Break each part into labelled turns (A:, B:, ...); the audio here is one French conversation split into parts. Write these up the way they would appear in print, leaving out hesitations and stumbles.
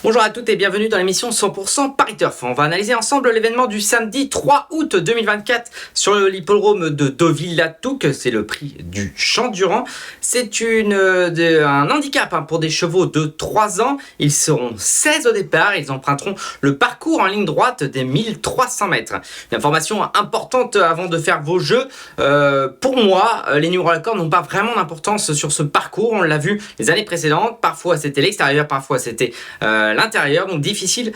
A: Bonjour à toutes et bienvenue dans l'émission 100% Paris Turf. On va analyser ensemble l'événement du samedi 3 août 2024 sur l'hippodrome de Deauville-la-Touques. C'est le prix du Champ-Durand. C'est un handicap pour des chevaux de 3 ans. Ils seront 16 au départ. Ils emprunteront le parcours en ligne droite des 1300 mètres. Une information importante avant de faire vos jeux. Pour moi, les numéros à la corde n'ont pas vraiment d'importance sur ce parcours. On l'a vu les années précédentes. Parfois c'était l'extérieur, parfois c'était l'intérieur, donc difficile,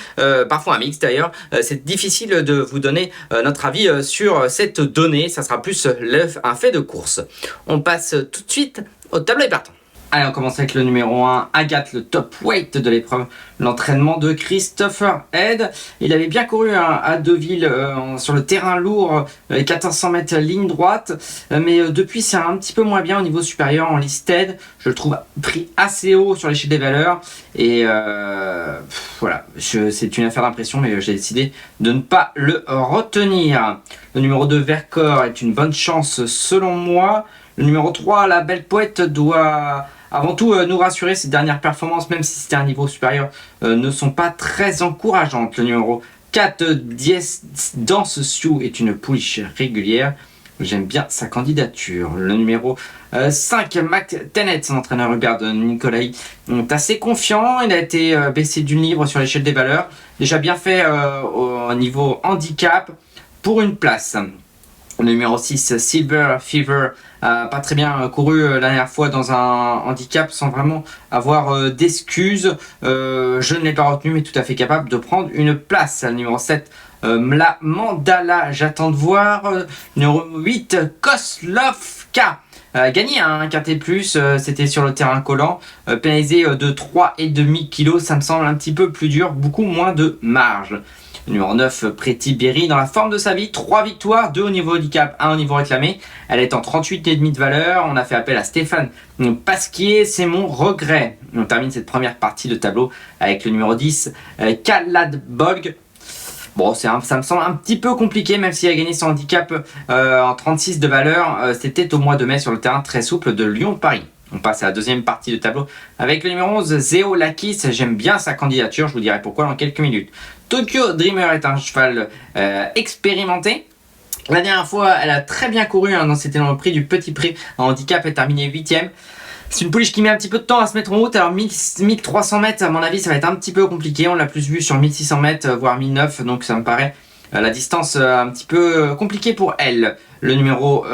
A: parfois un mix d'ailleurs, c'est difficile de vous donner notre avis sur cette donnée, ça sera plus un fait de course. On passe tout de suite au tableau des partants. Allez, on commence avec le numéro 1, Agathe, le top weight de l'épreuve, l'entraînement de Christopher Head. Il avait bien couru à Deauville sur le terrain lourd, 1400 mètres ligne droite, mais depuis c'est un petit peu moins bien au niveau supérieur en listed. Je le trouve pris assez haut sur l'échelle des valeurs et voilà, c'est une affaire d'impression, mais j'ai décidé de ne pas le retenir. Le numéro 2, Vercors, est une bonne chance selon moi. Le numéro 3, la Belle Poète, doit avant tout nous rassurer. Ses dernières performances, même si c'était un niveau supérieur, ne sont pas très encourageantes. Le numéro 4, Dies Danse Sioux, est une pouliche régulière. J'aime bien sa candidature. Le numéro 5, Mac Tenet, son entraîneur Hubert de Nicolai, est assez confiant. Il a été baissé d'une livre sur l'échelle des valeurs. Déjà bien fait au niveau handicap pour une place. Le numéro 6, Silver Fever, pas très bien couru la dernière fois dans un handicap sans vraiment avoir d'excuses. Je ne l'ai pas retenu, mais tout à fait capable de prendre une place. Le numéro 7, la Mandala, j'attends de voir. Numéro 8, Koslovka. Gagné un quintet plus, c'était sur le terrain collant, pénalisé de 3,5 kg, ça me semble un petit peu plus dur, beaucoup moins de marge. Numéro 9, Pretty Berry, dans la forme de sa vie, 3 victoires, 2 au niveau handicap, 1 au niveau réclamé. Elle est en 38,5 de valeur. On a fait appel à Stéphane Pasquier, c'est mon regret. On termine cette première partie de tableau avec le numéro 10, Kaladbolg. Bon, ça me semble un petit peu compliqué, même s'il a gagné son handicap en 36 de valeur. C'était au mois de mai sur le terrain très souple de Lyon-Paris. On passe à la deuxième partie de tableau avec le numéro 11, Zeo Lakis. J'aime bien sa candidature, je vous dirai pourquoi dans quelques minutes. Tokyo Dreamer est un cheval expérimenté. La dernière fois, elle a très bien couru, c'était dans le prix du Petit Prix. En handicap, elle a terminé 8ème. C'est une pouliche qui met un petit peu de temps à se mettre en route. Alors 1300 mètres, à mon avis, ça va être un petit peu compliqué. On l'a plus vu sur 1600 mètres, voire 1009. Donc ça me paraît la distance un petit peu compliquée pour elle. Le numéro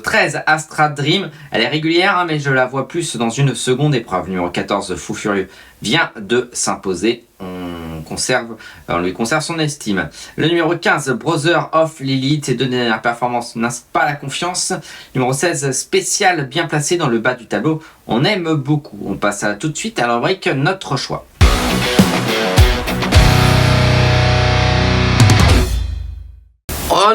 A: 13, Astra Dream, elle est régulière, mais je la vois plus dans une seconde épreuve. Numéro 14, Fou Furieux, vient de s'imposer. On lui conserve son estime. Le numéro 15, Brother of Lilith, ses 2 dernières performances n'incitent pas à la confiance. Numéro 16, Spécial, bien placé dans le bas du tableau. On aime beaucoup. On passe tout de suite à la rubrique Notre choix.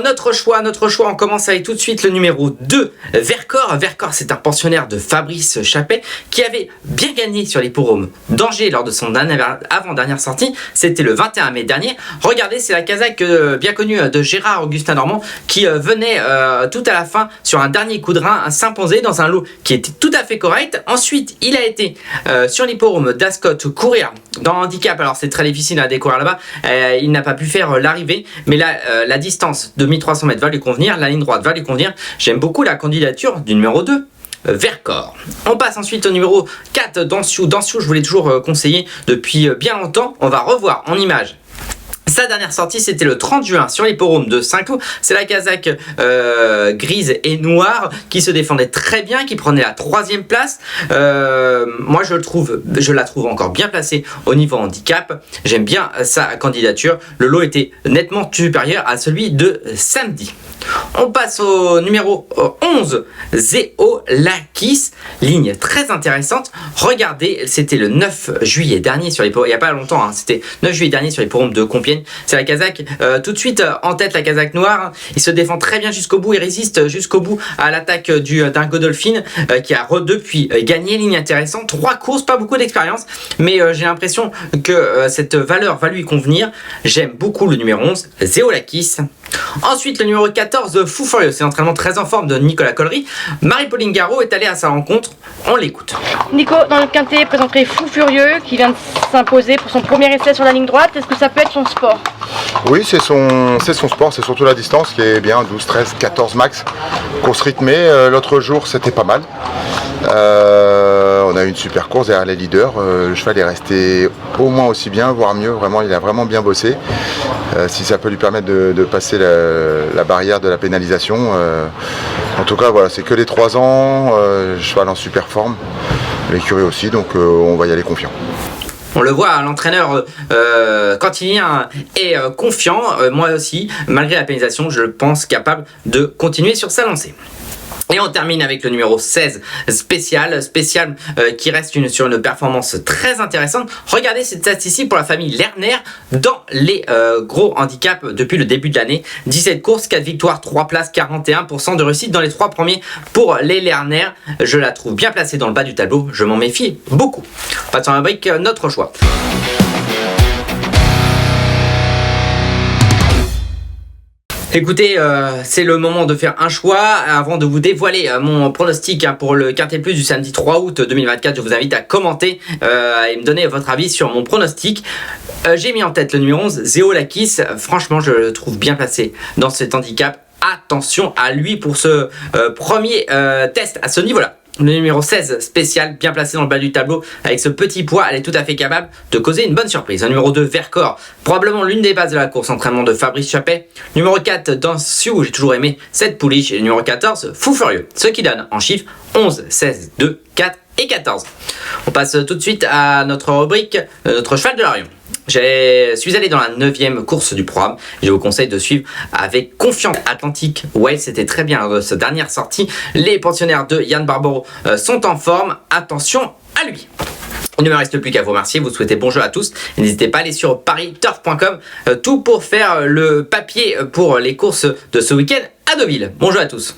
A: Notre choix, on commence avec tout de suite le numéro 2, Vercors. Vercors, c'est un pensionnaire de Fabrice Chappet qui avait bien gagné sur l'hippodrome d'Angers lors de son avant-dernière sortie. C'était le 21 mai dernier. Regardez, c'est la casaque bien connue de Gérard Augustin Normand qui venait tout à la fin sur un dernier coup de rein s'imposer dans un lot qui était tout à fait correct. Ensuite, il a été sur l'hippodrome d'Ascot courir dans le handicap. Alors c'est très difficile à découvrir là-bas. Il n'a pas pu faire l'arrivée, mais là, la distance de 1300 mètres va lui convenir, la ligne droite va lui convenir. J'aime beaucoup la candidature du numéro 2, Vercors. On passe ensuite au numéro 4, Dansiou. Dansiou, je voulais toujours conseiller depuis bien longtemps. On va revoir en image sa dernière sortie, c'était le 30 juin sur l'hippodrome de Saint-Cloud. C'est la casaque grise et noire qui se défendait très bien, qui prenait la 3e place. Moi, je la trouve encore bien placée au niveau handicap. J'aime bien sa candidature. Le lot était nettement supérieur à celui de samedi. On passe au numéro 11, Zeo Lakis, ligne très intéressante. Regardez, c'était le 9 juillet dernier sur l'hippodrome, il n'y a pas longtemps, c'était 9 juillet dernier sur l'hippodrome de Compiègne. C'est la casaque tout de suite en tête, la casaque noire. Il se défend très bien jusqu'au bout, il résiste jusqu'au bout à l'attaque d'un Godolphin qui a depuis gagné, ligne intéressante. 3 courses, pas beaucoup d'expérience, mais j'ai l'impression que cette valeur va lui convenir. J'aime beaucoup le numéro 11, Zeo Lakis. Ensuite, le numéro 14, Fou Furieux, c'est l'entraînement très en forme de Nicolas Collery. Marie-Pauline Garot est allée à sa rencontre, on l'écoute.
B: Nico, dans le quintet, présenterait Fou Furieux qui vient de s'imposer pour son premier essai sur la ligne droite. Est-ce que ça peut être son sport?
C: Oui, c'est son sport, c'est surtout la distance qui est bien, 12, 13, 14 max. Course rythmée, l'autre jour c'était pas mal. On a eu une super course derrière les leaders. Le cheval est resté au moins aussi bien, voire mieux. Vraiment, il a vraiment bien bossé. Si ça peut lui permettre de passer la barrière de la pénalisation. En tout cas, voilà, c'est que les 3 ans. Cheval en super forme. L'écurie aussi, donc on va y aller confiant.
A: On le voit, l'entraîneur Cantilien est confiant, moi aussi, malgré la pénalisation, je le pense capable de continuer sur sa lancée. Et on termine avec le numéro 16, spécial qui reste sur une performance très intéressante. Regardez cette statistique pour la famille Lerner dans les gros handicaps depuis le début de l'année. 17 courses, 4 victoires, 3 places, 41% de réussite dans les 3 premiers pour les Lerner. Je la trouve bien placée dans le bas du tableau, je m'en méfie beaucoup. Passons à la brique, notre choix. Écoutez, c'est le moment de faire un choix. Avant de vous dévoiler mon pronostic pour le Quintet Plus du samedi 3 août 2024, je vous invite à commenter et me donner votre avis sur mon pronostic. J'ai mis en tête le numéro 11, Zéo Lakis. Franchement, je le trouve bien placé dans cet handicap. Attention à lui pour ce premier test à ce niveau-là. Le numéro 16, spécial, bien placé dans le bas du tableau. Avec ce petit poids, elle est tout à fait capable de causer une bonne surprise. Le numéro 2, Vercors, probablement l'une des bases de la course, entraînement de Fabrice Chappet. Numéro 4, Danciou, j'ai toujours aimé cette pouliche. Et le numéro 14, Fou Furieux, ce qui donne en chiffres 11, 16, 2, 4 et 14. On passe tout de suite à notre rubrique, notre cheval de l'Arion. Je suis allé dans la 9e course du programme. Je vous conseille de suivre avec confiance Atlantic Wales. C'était très bien lors de cette dernière sortie. Les pensionnaires de Yann Barbero sont en forme. Attention à lui. Il ne me reste plus qu'à vous remercier, vous souhaiter bon jeu à tous. N'hésitez pas à aller sur pariturf.com, tout pour faire le papier pour les courses de ce week-end à Deauville. Bon jeu à tous.